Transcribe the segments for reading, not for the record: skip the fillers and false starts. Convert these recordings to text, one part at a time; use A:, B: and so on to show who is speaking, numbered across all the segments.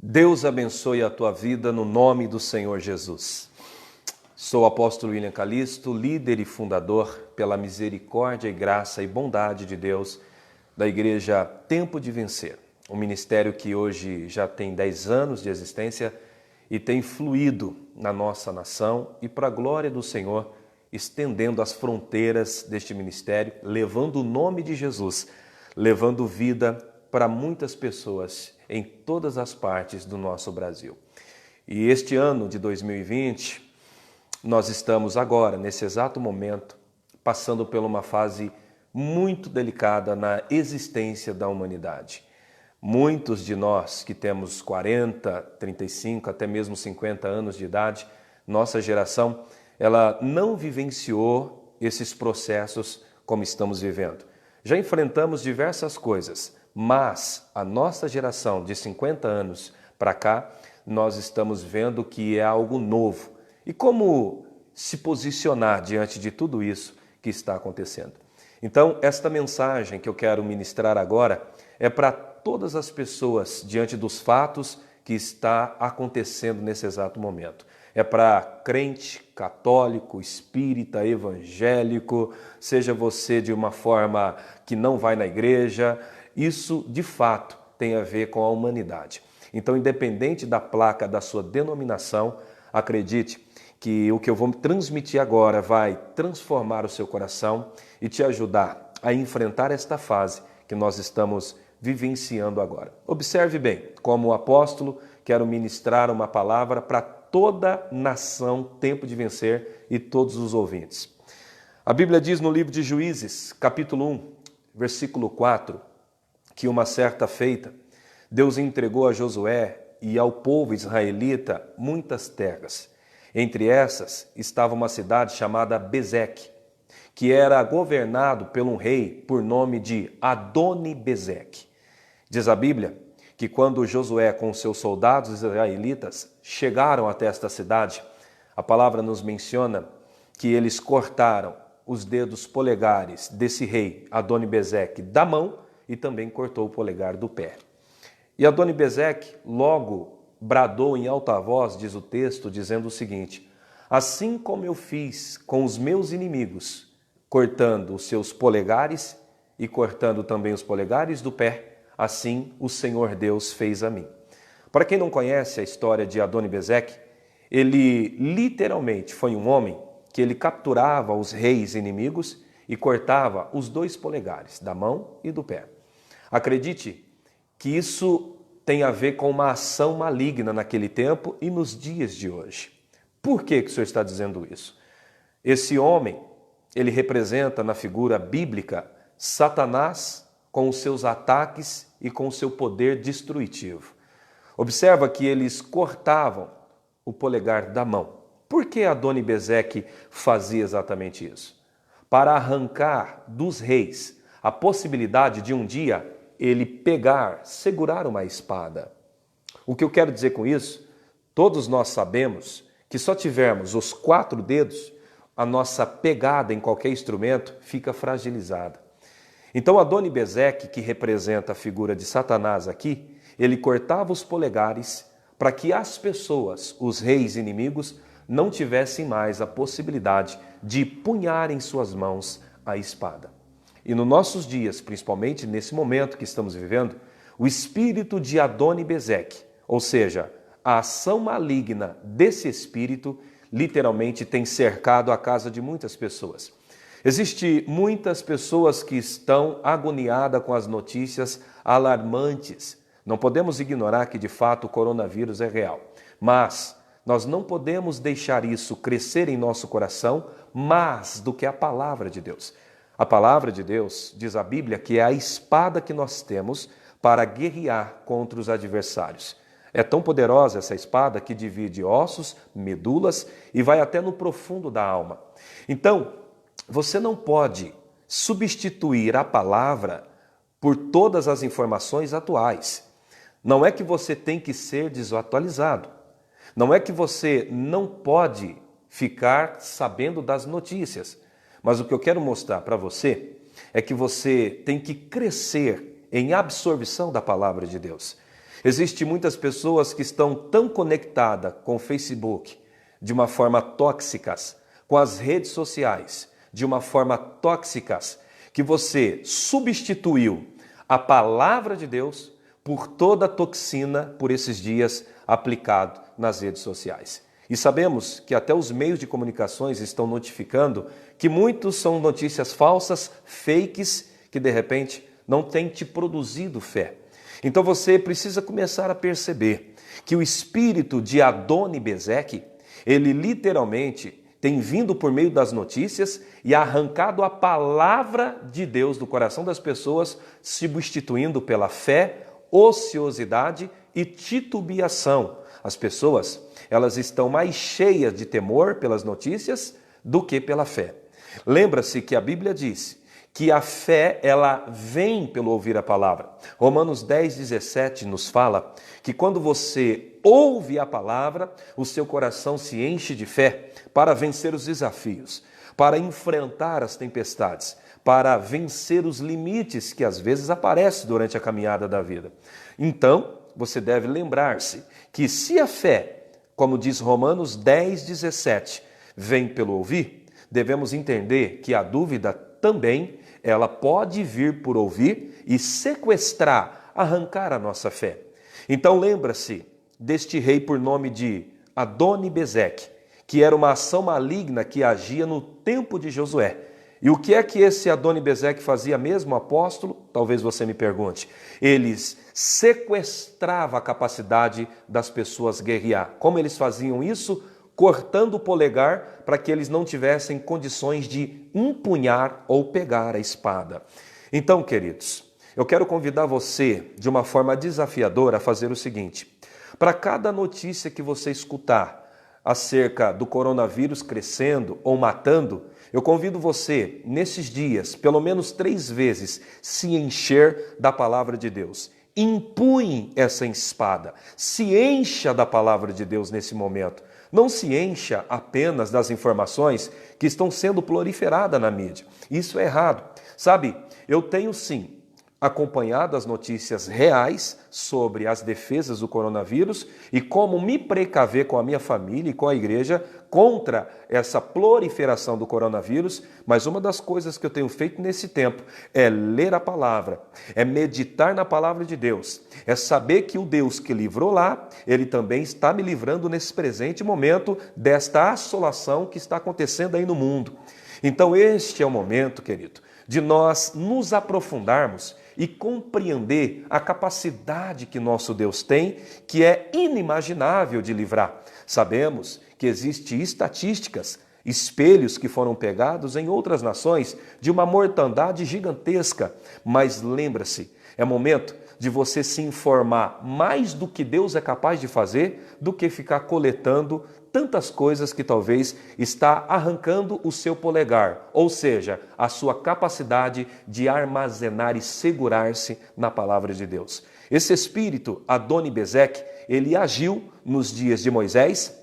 A: Deus abençoe a tua vida no nome do Senhor Jesus. Sou o apóstolo William Calisto, líder e fundador, pela misericórdia e graça e bondade de Deus, da Igreja Tempo de Vencer. Um ministério que hoje já tem 10 anos de existência e tem fluído na nossa nação e para a glória do Senhor, estendendo as fronteiras deste ministério, levando o nome de Jesus, levando vida para muitas pessoas em todas as partes do nosso Brasil. E este ano de 2020, nós estamos agora, nesse exato momento, passando por uma fase muito delicada na existência da humanidade. Muitos de nós que temos 40, 35, até mesmo 50 anos de idade, nossa geração, ela não vivenciou esses processos como estamos vivendo. Já enfrentamos diversas coisas, mas a nossa geração de 50 anos para cá, nós estamos vendo que é algo novo. E como se posicionar diante de tudo isso que está acontecendo? Então, esta mensagem que eu quero ministrar agora é para todas as pessoas diante dos fatos que está acontecendo nesse exato momento. É para crente, católico, espírita, evangélico, seja você de uma forma que não vai na igreja, isso de fato tem a ver com a humanidade. Então, independente da placa da sua denominação, acredite que o que eu vou transmitir agora vai transformar o seu coração e te ajudar a enfrentar esta fase que nós estamos vivenciando agora. Observe bem, como apóstolo, quero ministrar uma palavra para toda nação, Tempo de Vencer e todos os ouvintes. A Bíblia diz no livro de Juízes, capítulo 1, versículo 4, que uma certa feita, Deus entregou a Josué e ao povo israelita muitas terras. Entre essas estava uma cidade chamada Bezeque, que era governado por um rei por nome de Adoni-Bezeque. Diz a Bíblia que quando Josué com seus soldados israelitas chegaram até esta cidade, a palavra nos menciona que eles cortaram os dedos polegares desse rei Adoni-Bezeque da mão e também cortou o polegar do pé. E Adoni-Bezeque logo bradou em alta voz, diz o texto, dizendo o seguinte: assim como eu fiz com os meus inimigos, cortando os seus polegares e cortando também os polegares do pé, assim o Senhor Deus fez a mim. Para quem não conhece a história de Adoni-Bezeque, ele literalmente foi um homem que ele capturava os reis inimigos e cortava os 2 polegares, da mão e do pé. Acredite que isso tem a ver com uma ação maligna naquele tempo e nos dias de hoje. Por que o senhor está dizendo isso? Esse homem, ele representa na figura bíblica Satanás com os seus ataques e com o seu poder destrutivo. Observa que eles cortavam o polegar da mão. Por que Adoni-Bezeque fazia exatamente isso? Para arrancar dos reis a possibilidade de um dia ele pegar, segurar uma espada. O que eu quero dizer com isso? Todos nós sabemos que só tivermos os 4 dedos, a nossa pegada em qualquer instrumento fica fragilizada. Então Adoni-Bezeque, que representa a figura de Satanás aqui, ele cortava os polegares para que as pessoas, os reis inimigos, não tivessem mais a possibilidade de punhar em suas mãos a espada. E nos nossos dias, principalmente nesse momento que estamos vivendo, o espírito de Adoni-Bezeque, ou seja, a ação maligna desse espírito, literalmente tem cercado a casa de muitas pessoas. Existem muitas pessoas que estão agoniadas com as notícias alarmantes. Não podemos ignorar que de fato o coronavírus é real, mas nós não podemos deixar isso crescer em nosso coração mais do que a palavra de Deus. A palavra de Deus, diz a Bíblia, que é a espada que nós temos para guerrear contra os adversários. É tão poderosa essa espada que divide ossos, medulas e vai até no profundo da alma. Então, você não pode substituir a palavra por todas as informações atuais. Não é que você tem que ser desatualizado. Não é que você não pode ficar sabendo das notícias. Mas o que eu quero mostrar para você é que você tem que crescer em absorção da palavra de Deus. Existem muitas pessoas que estão tão conectadas com o Facebook de uma forma tóxicas, com as redes sociais de uma forma tóxicas, que você substituiu a palavra de Deus por toda a toxina por esses dias aplicado nas redes sociais. E sabemos que até os meios de comunicações estão notificando que muitos são notícias falsas, fakes, que de repente não têm te produzido fé. Então você precisa começar a perceber que o espírito de Adoni-Bezeque, ele literalmente tem vindo por meio das notícias e arrancado a palavra de Deus do coração das pessoas, substituindo pela fé, ociosidade e titubeação. As pessoas, elas estão mais cheias de temor pelas notícias do que pela fé. Lembra-se que a Bíblia diz que a fé, ela vem pelo ouvir a palavra. Romanos 10:17 nos fala que quando você ouve a palavra, o seu coração se enche de fé para vencer os desafios, para enfrentar as tempestades, para vencer os limites que às vezes aparecem durante a caminhada da vida. Então, você deve lembrar-se que se a fé, como diz Romanos 10:17, vem pelo ouvir, devemos entender que a dúvida também ela pode vir por ouvir e sequestrar, arrancar a nossa fé. Então lembra-se deste rei por nome de Adoni-Bezeque, que era uma ação maligna que agia no tempo de Josué. E o que é que esse Adoni-Bezeque fazia mesmo, apóstolo? Talvez você me pergunte. Eles sequestravam a capacidade das pessoas guerrear. Como eles faziam isso? Cortando o polegar para que eles não tivessem condições de empunhar ou pegar a espada. Então, queridos, eu quero convidar você, de uma forma desafiadora, a fazer o seguinte. Para cada notícia que você escutar acerca do coronavírus crescendo ou matando, eu convido você, nesses dias, pelo menos 3 vezes, se encher da palavra de Deus. Empunhe essa espada, se encha da palavra de Deus nesse momento. Não se encha apenas das informações que estão sendo proliferadas na mídia. Isso é errado. Sabe, eu tenho sim acompanhado as notícias reais sobre as defesas do coronavírus e como me precaver com a minha família e com a igreja contra essa proliferação do coronavírus, mas uma das coisas que eu tenho feito nesse tempo é ler a palavra, é meditar na palavra de Deus, é saber que o Deus que livrou lá, Ele também está me livrando nesse presente momento desta assolação que está acontecendo aí no mundo. Então este é o momento, querido, de nós nos aprofundarmos e compreender a capacidade que nosso Deus tem, que é inimaginável de livrar. Sabemos que existem estatísticas, espelhos que foram pegados em outras nações de uma mortandade gigantesca. Mas lembra-se, é momento de você se informar mais do que Deus é capaz de fazer, do que ficar coletando tantas coisas que talvez está arrancando o seu polegar, ou seja, a sua capacidade de armazenar e segurar-se na palavra de Deus. Esse espírito, Adoni-Bezeque, ele agiu nos dias de Moisés,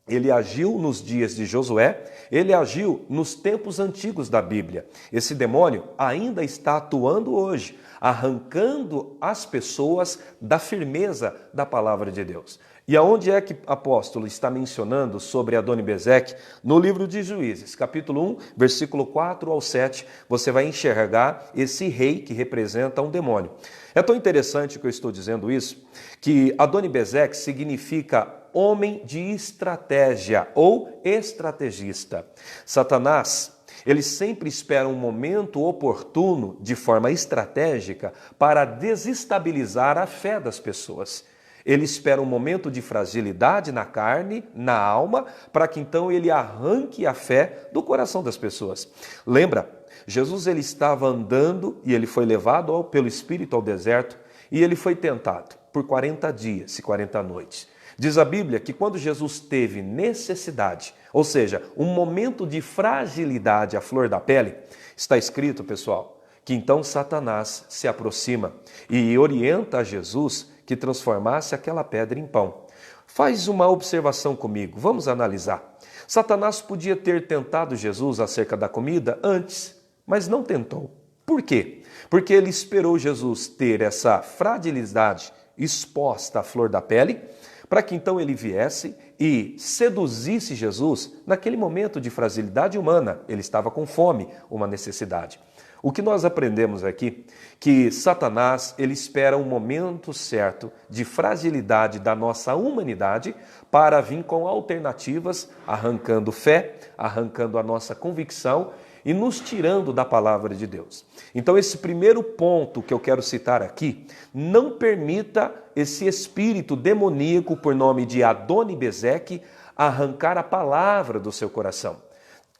A: ele agiu nos dias de Josué, ele agiu nos tempos antigos da Bíblia. Esse demônio ainda está atuando hoje, arrancando as pessoas da firmeza da palavra de Deus. E aonde é que o apóstolo está mencionando sobre Adoni-Bezeque? No livro de Juízes, capítulo 1, versículo 4 ao 7, você vai enxergar esse rei que representa um demônio. É tão interessante que eu estou dizendo isso, que Adoni-Bezeque significa homem de estratégia ou estrategista. Satanás, ele sempre espera um momento oportuno, de forma estratégica, para desestabilizar a fé das pessoas. Ele espera um momento de fragilidade na carne, na alma, para que então ele arranque a fé do coração das pessoas. Lembra, Jesus ele estava andando e ele foi levado pelo Espírito ao deserto e ele foi tentado por 40 dias e 40 noites. Diz a Bíblia que quando Jesus teve necessidade, ou seja, um momento de fragilidade à flor da pele, está escrito, pessoal, que então Satanás se aproxima e orienta a Jesus que transformasse aquela pedra em pão. Faz uma observação comigo, vamos analisar. Satanás podia ter tentado Jesus acerca da comida antes, mas não tentou. Por quê? Porque ele esperou Jesus ter essa fragilidade exposta à flor da pele, para que então ele viesse e seduzisse Jesus naquele momento de fragilidade humana. Ele estava com fome, uma necessidade. O que nós aprendemos aqui, que Satanás, ele espera um momento certo de fragilidade da nossa humanidade para vir com alternativas, arrancando fé, arrancando a nossa convicção e nos tirando da palavra de Deus. Então esse primeiro ponto que eu quero citar aqui, não permita esse espírito demoníaco por nome de Adoni-Bezeque arrancar a palavra do seu coração.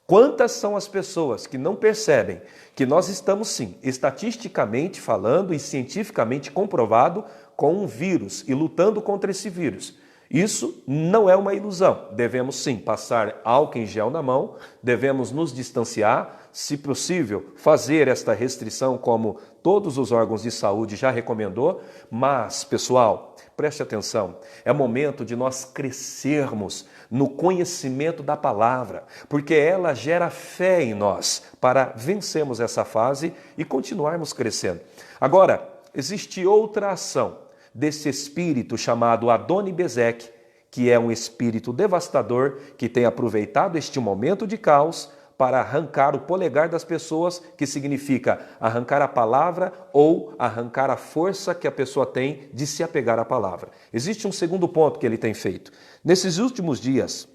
A: Quantas são as pessoas que não percebem que nós estamos, sim, estatisticamente falando e cientificamente comprovado com um vírus e lutando contra esse vírus? Isso não é uma ilusão. Devemos, sim, passar álcool em gel na mão, devemos nos distanciar, se possível, fazer esta restrição como todos os órgãos de saúde já recomendou, mas, pessoal, preste atenção, é momento de nós crescermos no conhecimento da palavra, porque ela gera fé em nós para vencermos essa fase e continuarmos crescendo. Agora, existe outra ação desse espírito chamado Adoni-Bezeque, que é um espírito devastador que tem aproveitado este momento de caos para arrancar o polegar das pessoas, que significa arrancar a palavra ou arrancar a força que a pessoa tem de se apegar à palavra. Existe um segundo ponto que ele tem feito. Nesses últimos dias,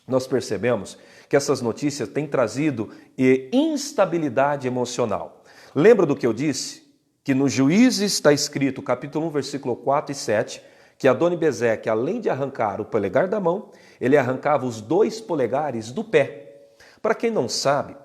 A: nós percebemos que essas notícias têm trazido instabilidade emocional. Lembra do que eu disse? Que no Juízes está escrito, capítulo 1, versículo 4 e 7, que Adoni-Bezeque, além de arrancar o polegar da mão, ele arrancava os 2 polegares do pé. Para quem não sabe,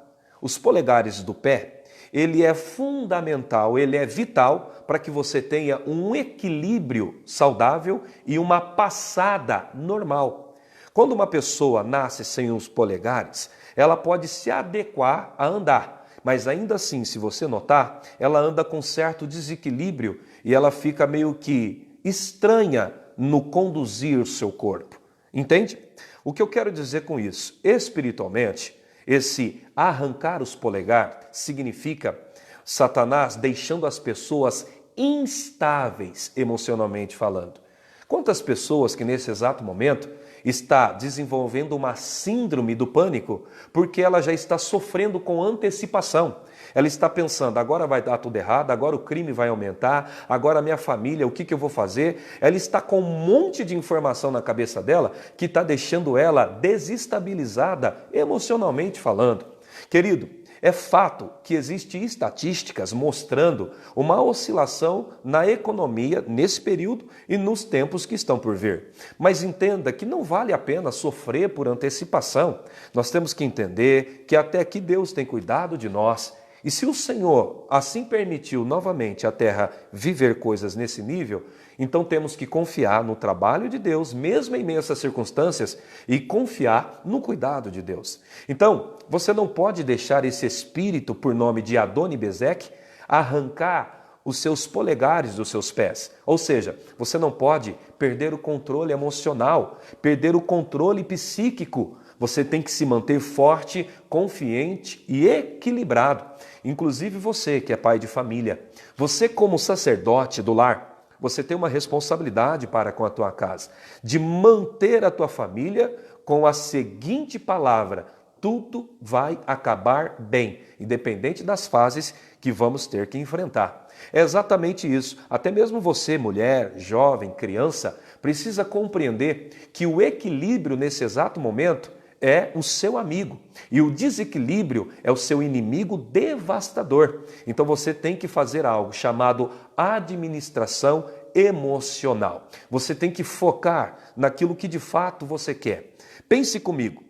A: os polegares do pé, ele é fundamental, ele é vital para que você tenha um equilíbrio saudável e uma passada normal. Quando uma pessoa nasce sem os polegares, ela pode se adequar a andar, mas ainda assim, se você notar, ela anda com certo desequilíbrio e ela fica meio que estranha no conduzir o seu corpo. Entende? O que eu quero dizer com isso? Espiritualmente, esse arrancar os polegares significa Satanás deixando as pessoas instáveis emocionalmente falando. Quantas pessoas que nesse exato momento está desenvolvendo uma síndrome do pânico porque ela já está sofrendo com antecipação. Ela está pensando, agora vai dar tudo errado, agora o crime vai aumentar, agora a minha família, o que eu vou fazer? Ela está com um monte de informação na cabeça dela que está deixando ela desestabilizada emocionalmente falando. Querido, é fato que existem estatísticas mostrando uma oscilação na economia nesse período e nos tempos que estão por vir. Mas entenda que não vale a pena sofrer por antecipação. Nós temos que entender que até aqui Deus tem cuidado de nós. E se o Senhor assim permitiu novamente a terra viver coisas nesse nível, então temos que confiar no trabalho de Deus, mesmo em meio a essas circunstâncias, e confiar no cuidado de Deus. Então, você não pode deixar esse espírito, por nome de Adoni-Bezeque, arrancar os seus polegares dos seus pés. Ou seja, você não pode perder o controle emocional, perder o controle psíquico. Você tem que se manter forte, confiante e equilibrado. Inclusive você que é pai de família. Você como sacerdote do lar, você tem uma responsabilidade para com a tua casa, de manter a tua família com a seguinte palavra: tudo vai acabar bem, independente das fases que vamos ter que enfrentar. É exatamente isso. Até mesmo você, mulher, jovem, criança, precisa compreender que o equilíbrio nesse exato momento é o seu amigo e o desequilíbrio é o seu inimigo devastador. Então você tem que fazer algo chamado administração emocional. Você tem que focar naquilo que de fato você quer. Pense comigo,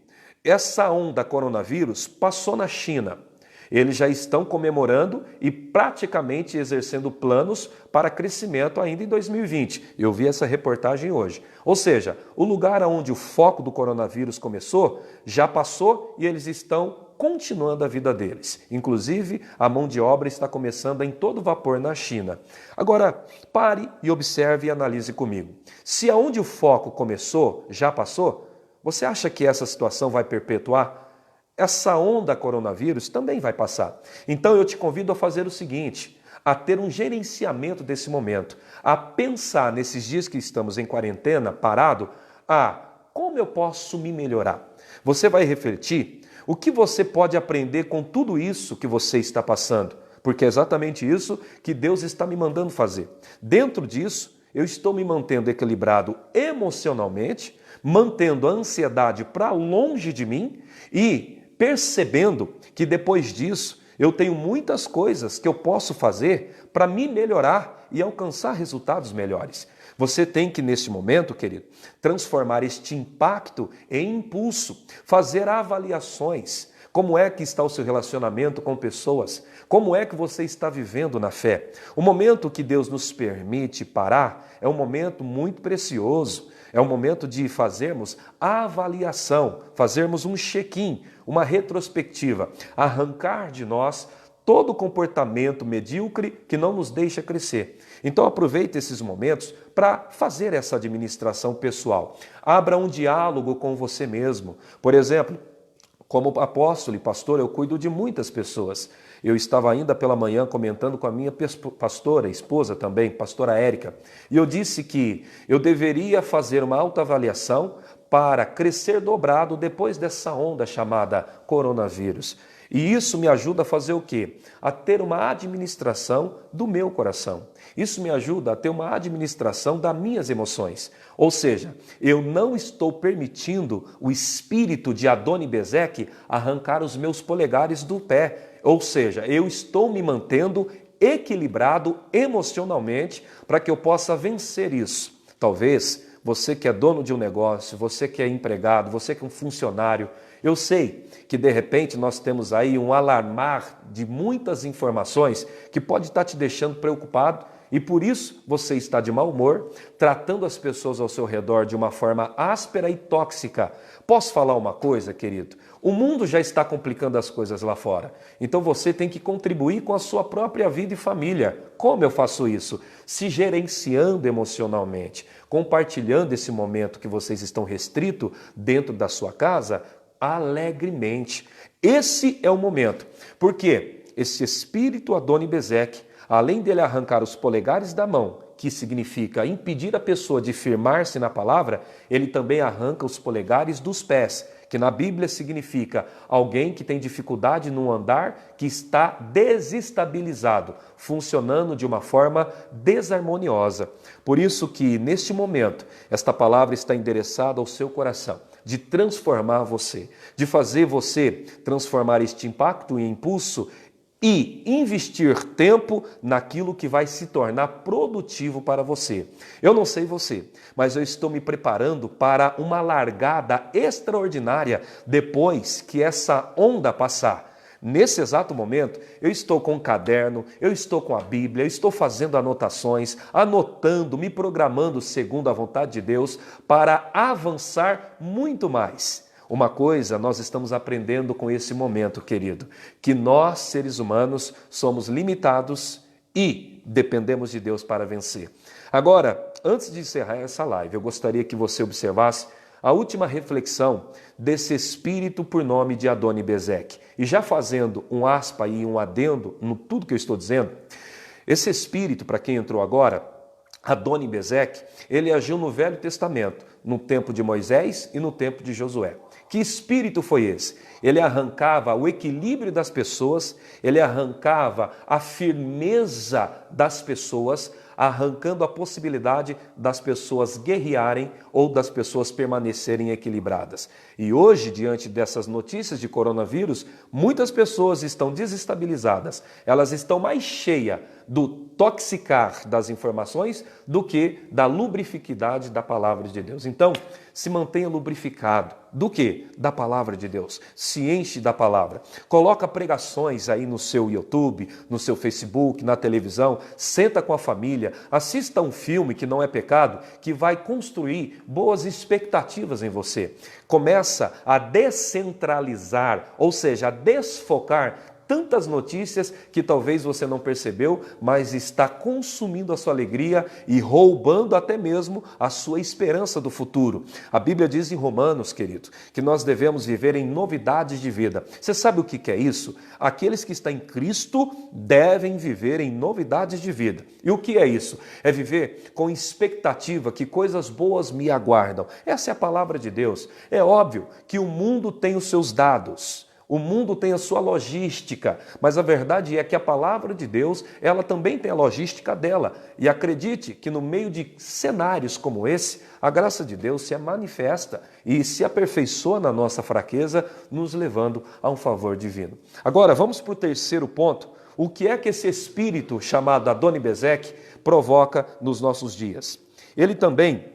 A: essa onda coronavírus passou na China. Eles já estão comemorando e praticamente exercendo planos para crescimento ainda em 2020. Eu vi essa reportagem hoje. Ou seja, o lugar onde o foco do coronavírus começou já passou e eles estão continuando a vida deles. Inclusive, a mão de obra está começando em todo vapor na China. Agora, pare e observe e analise comigo. Se aonde o foco começou já passou, você acha que essa situação vai perpetuar? Essa onda coronavírus também vai passar. Então eu te convido a fazer o seguinte: a ter um gerenciamento desse momento, a pensar nesses dias que estamos em quarentena, parado, como eu posso me melhorar? Você vai refletir o que você pode aprender com tudo isso que você está passando, porque é exatamente isso que Deus está me mandando fazer. Dentro disso, eu estou me mantendo equilibrado emocionalmente, mantendo a ansiedade para longe de mim e percebendo que depois disso eu tenho muitas coisas que eu posso fazer para me melhorar e alcançar resultados melhores. Você tem que, neste momento, querido, transformar este impacto em impulso, fazer avaliações. Como é que está o seu relacionamento com pessoas? Como é que você está vivendo na fé? O momento que Deus nos permite parar é um momento muito precioso. É um momento de fazermos a avaliação, fazermos um check-in, uma retrospectiva, arrancar de nós todo comportamento medíocre que não nos deixa crescer. Então aproveite esses momentos para fazer essa administração pessoal. Abra um diálogo com você mesmo. Por exemplo, como apóstolo e pastor, eu cuido de muitas pessoas. Eu estava ainda pela manhã comentando com a minha pastora, esposa também, pastora Érica, e eu disse que eu deveria fazer uma autoavaliação para crescer dobrado depois dessa onda chamada coronavírus. E isso me ajuda a fazer o quê? A ter uma administração do meu coração. Isso me ajuda a ter uma administração das minhas emoções. Ou seja, eu não estou permitindo o espírito de Adoni-Bezeque arrancar os meus polegares do pé. Ou seja, eu estou me mantendo equilibrado emocionalmente para que eu possa vencer isso. Talvez você que é dono de um negócio, você que é empregado, você que é um funcionário, eu sei que de repente nós temos aí um alarmar de muitas informações que pode estar te deixando preocupado e por isso você está de mau humor, tratando as pessoas ao seu redor de uma forma áspera e tóxica. Posso falar uma coisa, querido? O mundo já está complicando as coisas lá fora. Então você tem que contribuir com a sua própria vida e família. Como eu faço isso? Se gerenciando emocionalmente, compartilhando esse momento que vocês estão restritos dentro da sua casa, alegremente. Esse é o momento. Porque esse espírito Adoni-Bezeque, além dele arrancar os polegares da mão, que significa impedir a pessoa de firmar-se na palavra, ele também arranca os polegares dos pés, que na Bíblia significa alguém que tem dificuldade no andar, que está desestabilizado, funcionando de uma forma desarmoniosa. Por isso que, neste momento, esta palavra está endereçada ao seu coração, de transformar você, de fazer você transformar este impacto em impulso e investir tempo naquilo que vai se tornar produtivo para você. Eu não sei você, mas eu estou me preparando para uma largada extraordinária depois que essa onda passar. Nesse exato momento, eu estou com um caderno, eu estou com a Bíblia, eu estou fazendo anotações, anotando, me programando segundo a vontade de Deus para avançar muito mais. Uma coisa nós estamos aprendendo com esse momento, querido, que nós, seres humanos, somos limitados e dependemos de Deus para vencer. Agora, antes de encerrar essa live, eu gostaria que você observasse a última reflexão desse espírito por nome de Adoni-Bezeque. E já fazendo um aspa e um adendo no tudo que eu estou dizendo, esse espírito, para quem entrou agora, Adoni-Bezeque, ele agiu no Velho Testamento, no tempo de Moisés e no tempo de Josué. Que espírito foi esse? Ele arrancava o equilíbrio das pessoas, ele arrancava a firmeza das pessoas, arrancando a possibilidade das pessoas guerrearem ou das pessoas permanecerem equilibradas. E hoje, diante dessas notícias de coronavírus, muitas pessoas estão desestabilizadas. Elas estão mais cheias do toxicar das informações do que da lubrificidade da palavra de Deus. Então, se mantenha lubrificado. Do quê? Da palavra de Deus. Se enche da palavra. Coloca pregações aí no seu YouTube, no seu Facebook, na televisão. Senta com a família. Assista um filme que não é pecado, que vai construir boas expectativas em você. Começa a descentralizar, ou seja, a desfocar tantas notícias que talvez você não percebeu, mas está consumindo a sua alegria e roubando até mesmo a sua esperança do futuro. A Bíblia diz em Romanos, querido, que nós devemos viver em novidades de vida. Você sabe o que é isso? Aqueles que estão em Cristo devem viver em novidades de vida. E o que é isso? É viver com expectativa que coisas boas me aguardam. Essa é a palavra de Deus. É óbvio que o mundo tem os seus dados. O mundo tem a sua logística, mas a verdade é que a palavra de Deus, ela também tem a logística dela. E acredite que no meio de cenários como esse, a graça de Deus se manifesta e se aperfeiçoa na nossa fraqueza, nos levando a um favor divino. Agora, vamos para o terceiro ponto. O que é que esse espírito chamado Adoni-Bezeque provoca nos nossos dias? Ele também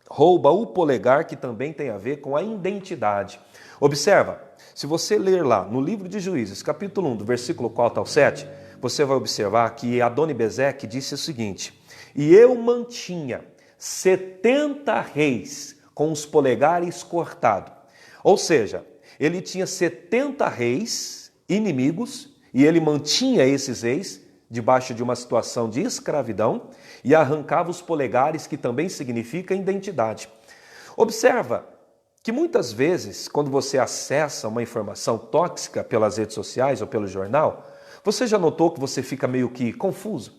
A: rouba o polegar, que também tem a ver com a identidade. Observa, se você ler lá no livro de Juízes, capítulo 1, do versículo 4 ao 7, você vai observar que Adoni-Bezeque disse o seguinte: e eu mantinha 70 reis com os polegares cortados. Ou seja, ele tinha 70 reis inimigos e ele mantinha esses reis debaixo de uma situação de escravidão e arrancava os polegares, que também significa identidade. Observa que muitas vezes, quando você acessa uma informação tóxica pelas redes sociais ou pelo jornal, você já notou que você fica meio que confuso?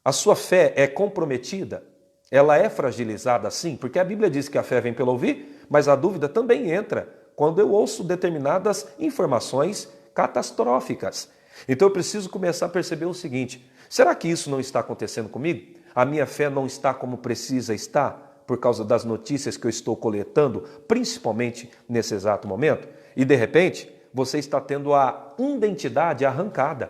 A: A sua fé é comprometida? Ela é fragilizada sim? Porque a Bíblia diz que a fé vem pelo ouvir, mas a dúvida também entra quando eu ouço determinadas informações catastróficas. Então eu preciso começar a perceber o seguinte: será que isso não está acontecendo comigo? A minha fé não está como precisa estar por causa das notícias que eu estou coletando, principalmente nesse exato momento? E de repente, você está tendo a identidade arrancada.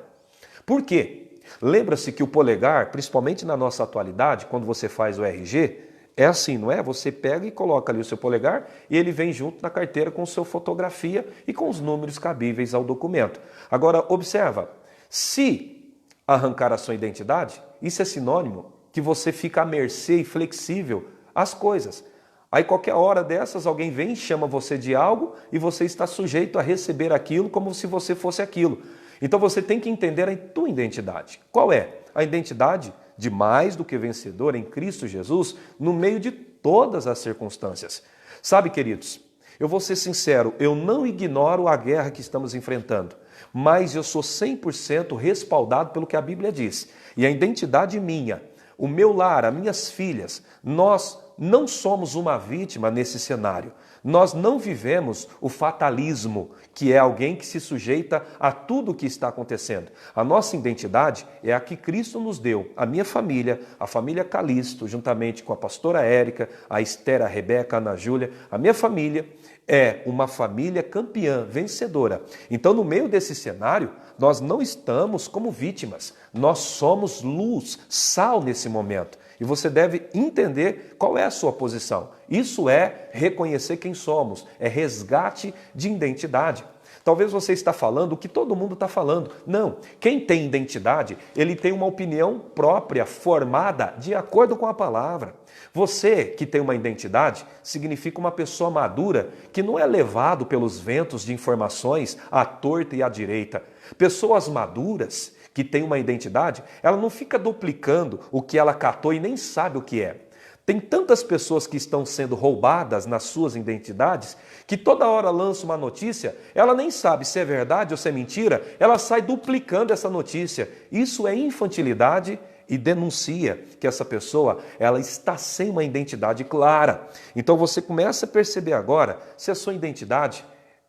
A: Por quê? Lembra-se que o polegar, principalmente na nossa atualidade, quando você faz o RG, é assim, não é? Você pega e coloca ali o seu polegar e ele vem junto na carteira com sua fotografia e com os números cabíveis ao documento. Agora, observa, se arrancar a sua identidade, isso é sinônimo que você fica à mercê e flexível às coisas. Aí qualquer hora dessas alguém vem e chama você de algo e você está sujeito a receber aquilo como se você fosse aquilo. Então você tem que entender a tua identidade. Qual é? A identidade de mais do que vencedor em Cristo Jesus no meio de todas as circunstâncias. Sabe, queridos, eu vou ser sincero, eu não ignoro a guerra que estamos enfrentando, mas eu sou 100% respaldado pelo que a Bíblia diz. E a identidade minha, o meu lar, as minhas filhas, nós não somos uma vítima nesse cenário. Nós não vivemos o fatalismo, que é alguém que se sujeita a tudo o que está acontecendo. A nossa identidade é a que Cristo nos deu. A minha família, a família Calisto, juntamente com a pastora Érica, a Esther, a Rebeca, a Ana Júlia, a minha família é uma família campeã, vencedora. Então, no meio desse cenário, nós não estamos como vítimas. Nós somos luz, sal nesse momento. E você deve entender qual é a sua posição. Isso é reconhecer quem somos, é resgate de identidade. Talvez você está falando o que todo mundo está falando. Não, quem tem identidade, ele tem uma opinião própria, formada de acordo com a palavra. Você que tem uma identidade significa uma pessoa madura que não é levado pelos ventos de informações à torta e à direita. Pessoas maduras que têm uma identidade, ela não fica duplicando o que ela catou e nem sabe o que é. Tem tantas pessoas que estão sendo roubadas nas suas identidades que toda hora lança uma notícia, ela nem sabe se é verdade ou se é mentira, ela sai duplicando essa notícia. Isso é infantilidade e denuncia que essa pessoa ela está sem uma identidade clara. Então você começa a perceber agora se a sua identidade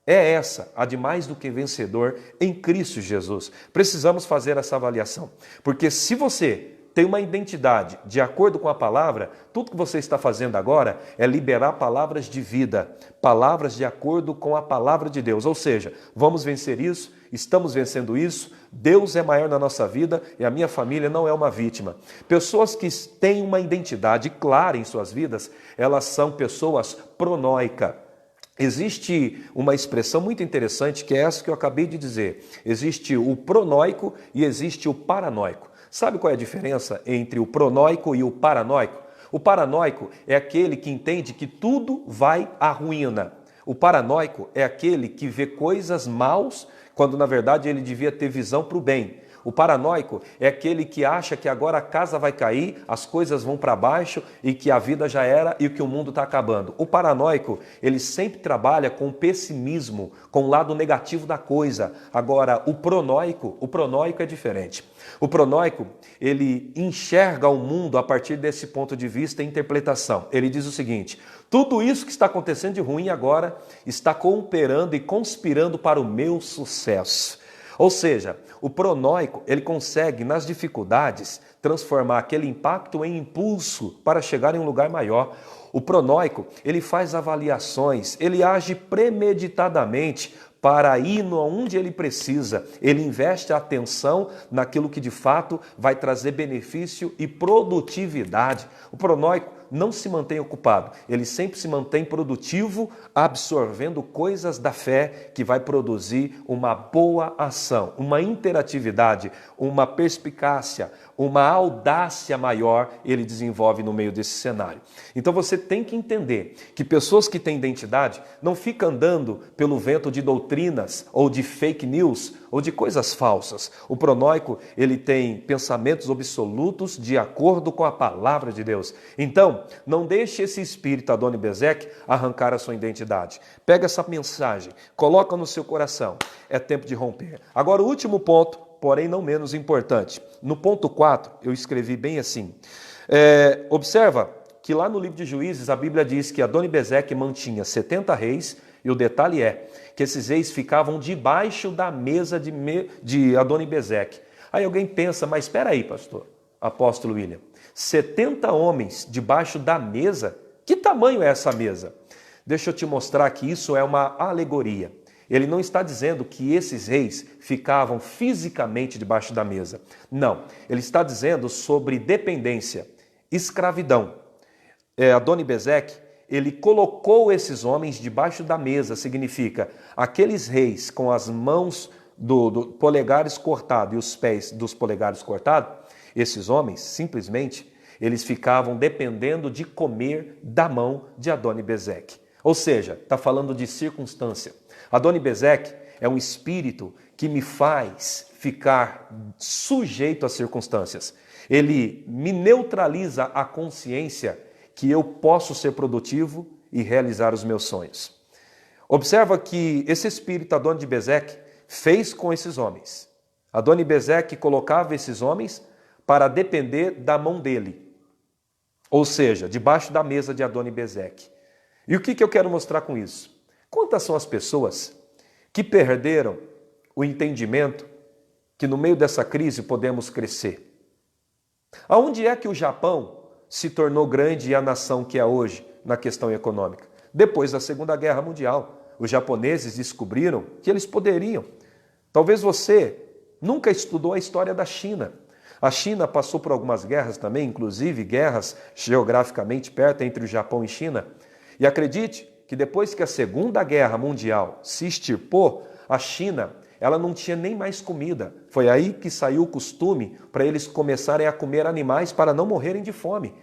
A: é essa, a de mais do que vencedor em Cristo Jesus. Precisamos fazer essa avaliação, porque se você tem uma identidade de acordo com a palavra, tudo que você está fazendo agora é liberar palavras de vida, palavras de acordo com a palavra de Deus. Ou seja, vamos vencer isso, estamos vencendo isso, Deus é maior na nossa vida e a minha família não é uma vítima. Pessoas que têm uma identidade clara em suas vidas, elas são pessoas pronóicas. Existe uma expressão muito interessante que é essa que eu acabei de dizer. Existe o pronóico e existe o paranoico. Sabe qual é a diferença entre o pronóico e o paranoico? O paranoico é aquele que entende que tudo vai à ruína. O paranoico é aquele que vê coisas maus quando na verdade ele devia ter visão para o bem. O paranoico é aquele que acha que agora a casa vai cair, as coisas vão para baixo e que a vida já era e que o mundo está acabando. O paranoico, ele sempre trabalha com pessimismo, com o lado negativo da coisa. Agora, o pronoico é diferente. O pronoico, ele enxerga o mundo a partir desse ponto de vista e interpretação. Ele diz o seguinte: tudo isso que está acontecendo de ruim agora está cooperando e conspirando para o meu sucesso. Ou seja, o pronoico, ele consegue, nas dificuldades, transformar aquele impacto em impulso para chegar em um lugar maior. O pronoico, ele faz avaliações, ele age premeditadamente para ir onde ele precisa. Ele investe a atenção naquilo que de fato vai trazer benefício e produtividade. O pronoico não se mantém ocupado, ele sempre se mantém produtivo, absorvendo coisas da fé que vai produzir uma boa ação, uma interatividade, uma perspicácia, uma audácia maior ele desenvolve no meio desse cenário. Então você tem que entender que pessoas que têm identidade não ficam andando pelo vento de doutrinas ou de fake news ou de coisas falsas. O pronoico, ele tem pensamentos absolutos de acordo com a palavra de Deus. Então, não deixe esse espírito Adoni-Bezek arrancar a sua identidade. Pega essa mensagem, coloca no seu coração. É tempo de romper. Agora, o último ponto, porém não menos importante. No ponto 4, eu escrevi bem assim. Observa que lá no livro de Juízes, a Bíblia diz que Adoni-Bezek mantinha 70 reis, e o detalhe é que esses reis ficavam debaixo da mesa de Adoni-Bezek. Aí alguém pensa, mas espera aí, pastor, apóstolo William, 70 homens debaixo da mesa? Que tamanho é essa mesa? Deixa eu te mostrar que isso é uma alegoria. Ele não está dizendo que esses reis ficavam fisicamente debaixo da mesa. Não, ele está dizendo sobre dependência, escravidão. Adoni-Bezek, ele colocou esses homens debaixo da mesa, significa aqueles reis com as mãos do polegares cortado e os pés dos polegares cortados, esses homens, simplesmente, eles ficavam dependendo de comer da mão de Adoni-Bezek. Ou seja, está falando de circunstância. Adoni-Bezek é um espírito que me faz ficar sujeito às circunstâncias. Ele me neutraliza a consciência que eu posso ser produtivo e realizar os meus sonhos. Observa que esse espírito Adoni-Bezek fez com esses homens. Adoni-Bezek colocava esses homens para depender da mão dele. Ou seja, debaixo da mesa de Adoni-Bezek. E o que eu quero mostrar com isso? Quantas são as pessoas que perderam o entendimento que no meio dessa crise podemos crescer? Aonde é que o Japão se tornou grande e a nação que é hoje na questão econômica? Depois da Segunda Guerra Mundial, os japoneses descobriram que eles poderiam. Talvez você nunca estudou a história da China. A China passou por algumas guerras também, inclusive guerras geograficamente perto entre o Japão e China. E acredite que depois que a Segunda Guerra Mundial se extirpou, a China, ela não tinha nem mais comida. Foi aí que saiu o costume para eles começarem a comer animais para não morrerem de fome.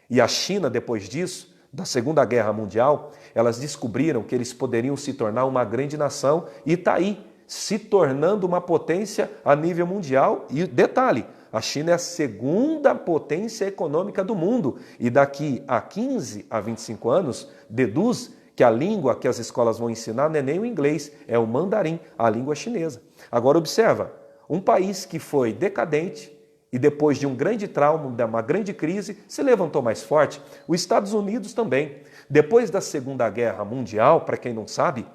A: E a China, depois disso, da Segunda Guerra Mundial, elas descobriram que eles poderiam se tornar uma grande nação e está aí, se tornando uma potência a nível mundial. E detalhe, a China é a segunda potência econômica do mundo e daqui a 15 a 25 anos, deduz que a língua que as escolas vão ensinar não é nem o inglês, é o mandarim, a língua chinesa. Agora observa, um país que foi decadente e depois de um grande trauma, de uma grande crise, se levantou mais forte. Os Estados Unidos também. Depois da Segunda Guerra Mundial, para quem não sabe,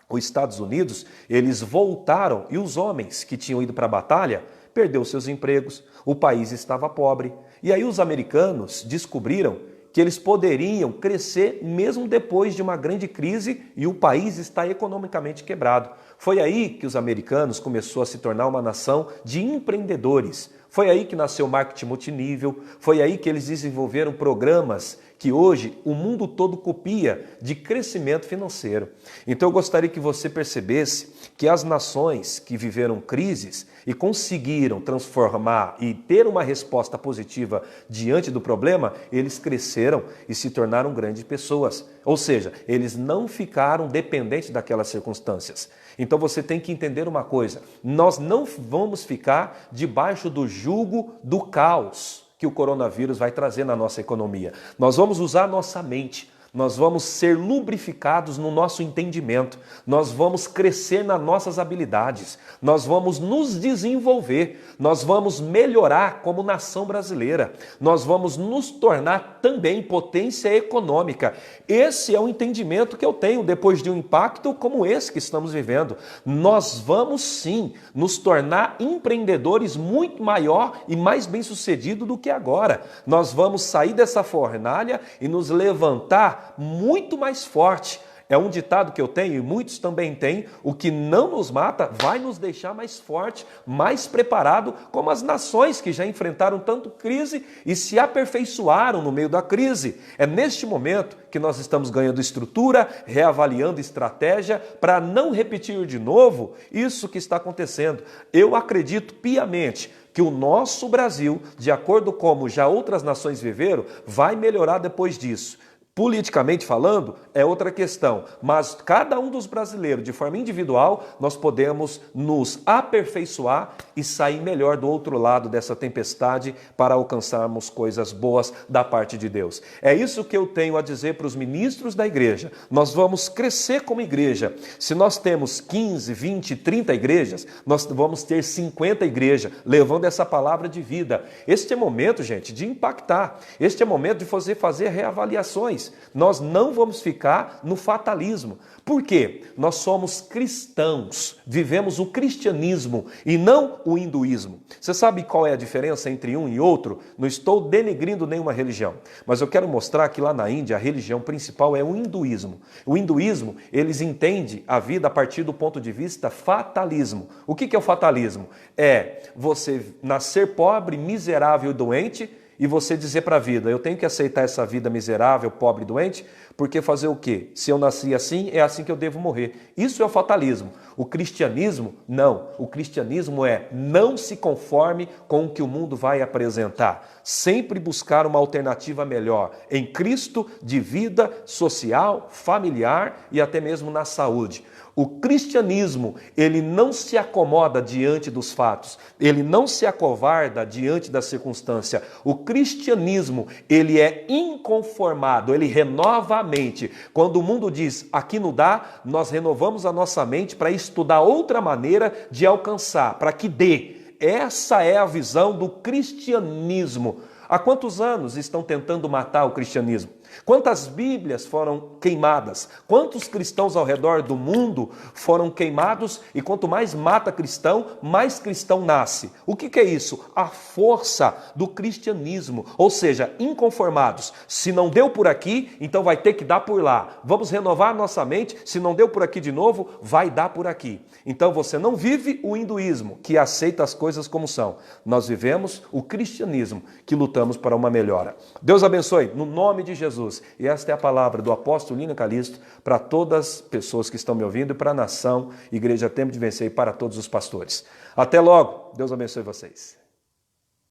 A: os Estados Unidos, eles voltaram e os homens que tinham ido para a batalha perdeu seus empregos, o país estava pobre. E aí os americanos descobriram que eles poderiam crescer mesmo depois de uma grande crise e o país está economicamente quebrado. Foi aí que os americanos começaram a se tornar uma nação de empreendedores. Foi aí que nasceu o marketing multinível, foi aí que eles desenvolveram programas que hoje o mundo todo copia de crescimento financeiro. Então eu gostaria que você percebesse que as nações que viveram crises e conseguiram transformar e ter uma resposta positiva diante do problema, eles cresceram e se tornaram grandes pessoas. Ou seja, eles não ficaram dependentes daquelas circunstâncias. Então você tem que entender uma coisa, nós não vamos ficar debaixo do jugo do caos que o coronavírus vai trazer na nossa economia. Nós vamos usar a nossa mente, nós vamos ser lubrificados no nosso entendimento, nós vamos crescer nas nossas habilidades, nós vamos nos desenvolver, nós vamos melhorar como nação brasileira, nós vamos nos tornar também potência econômica. Esse é o entendimento que eu tenho depois de um impacto como esse que estamos vivendo. Nós vamos sim nos tornar empreendedores muito maior e mais bem-sucedido do que agora. Nós vamos sair dessa fornalha e nos levantar muito mais forte. É um ditado que eu tenho e muitos também têm: o que não nos mata vai nos deixar mais forte, mais preparado, como as nações que já enfrentaram tanto crise e se aperfeiçoaram no meio da crise. É neste momento que nós estamos ganhando estrutura, reavaliando estratégia para não repetir de novo isso que está acontecendo. Eu acredito piamente que o nosso Brasil, de acordo com como já outras nações viveram, vai melhorar depois disso. Politicamente falando, é outra questão, mas cada um dos brasileiros, de forma individual, nós podemos nos aperfeiçoar e sair melhor do outro lado dessa tempestade para alcançarmos coisas boas da parte de Deus. É isso que eu tenho a dizer para os ministros da igreja. Nós vamos crescer como igreja. Se nós temos 15, 20, 30 igrejas, nós vamos ter 50 igrejas, levando essa palavra de vida. Este é momento, gente, de impactar. Este é momento de fazer reavaliações. Nós não vamos ficar no fatalismo. Por quê? Nós somos cristãos, vivemos o cristianismo e não o hinduísmo. Você sabe qual é a diferença entre um e outro? Não estou denegrindo nenhuma religião, mas eu quero mostrar que lá na Índia a religião principal é o hinduísmo. O hinduísmo, eles entendem a vida a partir do ponto de vista fatalismo. O que é o fatalismo? É você nascer pobre, miserável e doente, e você dizer para a vida: eu tenho que aceitar essa vida miserável, pobre e doente, porque fazer o quê? Se eu nasci assim, é assim que eu devo morrer. Isso é o fatalismo. O cristianismo, não. O cristianismo é: não se conforme com o que o mundo vai apresentar. Sempre buscar uma alternativa melhor em Cristo, de vida social, familiar e até mesmo na saúde. O cristianismo, ele não se acomoda diante dos fatos, ele não se acovarda diante da circunstância. O cristianismo, ele é inconformado, ele renova a mente. Quando o mundo diz, aqui não dá, nós renovamos a nossa mente para estudar outra maneira de alcançar, para que dê. Essa é a visão do cristianismo. Há quantos anos estão tentando matar o cristianismo? Quantas Bíblias foram queimadas? Quantos cristãos ao redor do mundo foram queimados? E quanto mais mata cristão, mais cristão nasce. O que é isso? A força do cristianismo. Ou seja, inconformados. Se não deu por aqui, então vai ter que dar por lá. Vamos renovar a nossa mente. Se não deu por aqui de novo, vai dar por aqui. Então você não vive o hinduísmo, que aceita as coisas como são. Nós vivemos o cristianismo, que lutamos para uma melhora. Deus abençoe, no nome de Jesus. E esta é a palavra do apóstolo William Calisto para todas as pessoas que estão me ouvindo e para a nação, Igreja Tempo de Vencer, e para todos os pastores. Até logo, Deus abençoe vocês.